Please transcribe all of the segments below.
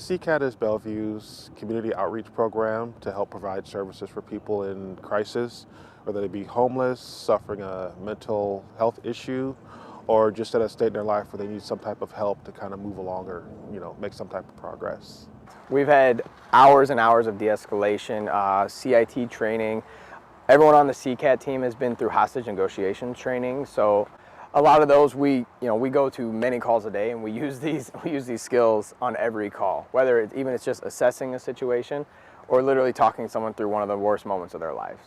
CCAT is Bellevue's community outreach program to help provide services for people in crisis, whether they be homeless, suffering a mental health issue, or just at a state in their life where they need some type of help to kind of move along or, make some type of progress. We've had hours and hours of de-escalation, CIT training. Everyone on the CCAT team has been through hostage negotiation training, so a lot of those we go to many calls a day, and we use these skills on every call, whether it's just assessing a situation or literally talking someone through one of the worst moments of their lives.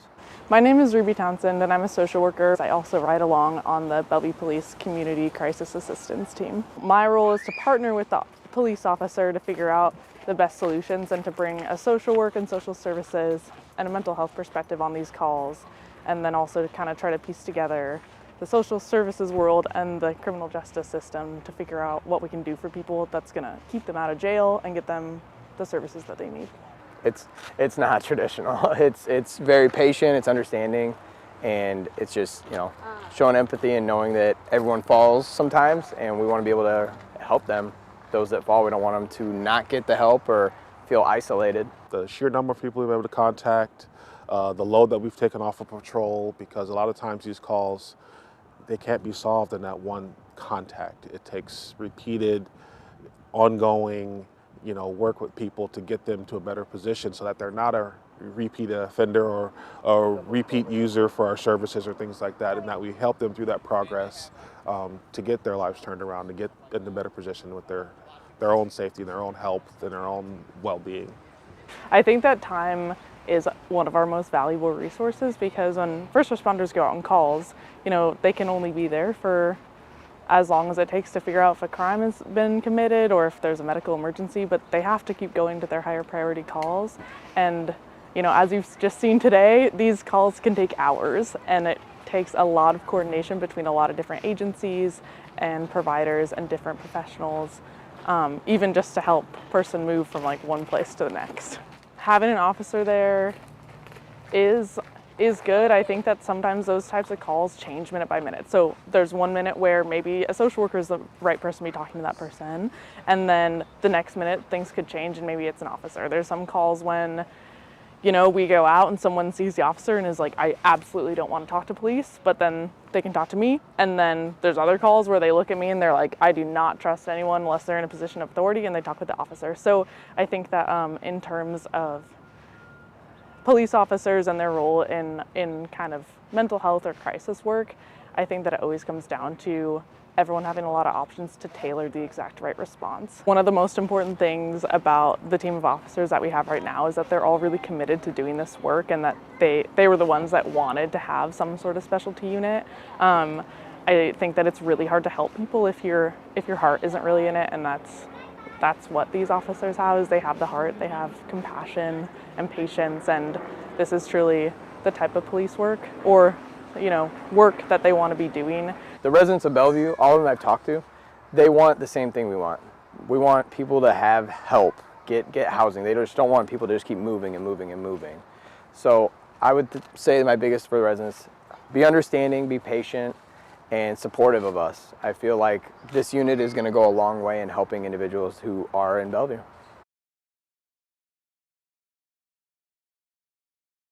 My name is Ruby Townsend, and I'm a social worker. I also ride along on the Bellevue Police Community Crisis Assistance Team. My role is to partner with the police officer to figure out the best solutions and to bring a social work and social services and a mental health perspective on these calls, and then also to kind of try to piece together the social services world and the criminal justice system to figure out what we can do for people that's going to keep them out of jail and get them the services that they need. It's not traditional. It's very patient, it's understanding, and it's just, showing empathy and knowing that everyone falls sometimes, and we want to be able to help them. Those that fall, we don't want them to not get the help or feel isolated. The sheer number of people we've been able to contact, the load that we've taken off of patrol, because a lot of times these calls, they can't be solved in that one contact. It takes repeated, ongoing, work with people to get them to a better position so that they're not a repeat offender or a repeat user for our services or things like that, and that we help them through that progress to get their lives turned around, to get in a better position with their own safety, their own health, and their own well-being. I think that time is one of our most valuable resources, because when first responders go out on calls, they can only be there for as long as it takes to figure out if a crime has been committed or if there's a medical emergency, but they have to keep going to their higher priority calls. And, as you've just seen today, these calls can take hours, and it takes a lot of coordination between a lot of different agencies and providers and different professionals, even just to help a person move from one place to the next. Having an officer there is good. I think that sometimes those types of calls change minute by minute. So there's 1 minute where maybe a social worker is the right person to be talking to that person, and then the next minute things could change and maybe it's an officer. There's some calls when, we go out and someone sees the officer and is like, I absolutely don't want to talk to police, but then they can talk to me. And then there's other calls where they look at me and they're like, I do not trust anyone unless they're in a position of authority, and they talk with the officer. So I think that in terms of police officers and their role in kind of mental health or crisis work, I think that it always comes down to everyone having a lot of options to tailor the exact right response. One of the most important things about the team of officers that we have right now is that they're all really committed to doing this work, and that they were the ones that wanted to have some sort of specialty unit. I think that it's really hard to help people if your heart isn't really in it, and that's what these officers have. Is they have the heart, they have compassion and patience, and this is truly the type of police work or work that they want to be doing. The residents of Bellevue, all of them I've talked to, they want the same thing we want. We want people to have help, get housing. They just don't want people to just keep moving and moving and moving. So I would say my biggest for the residents, be understanding, be patient, and supportive of us. I feel like this unit is going to go a long way in helping individuals who are in Bellevue.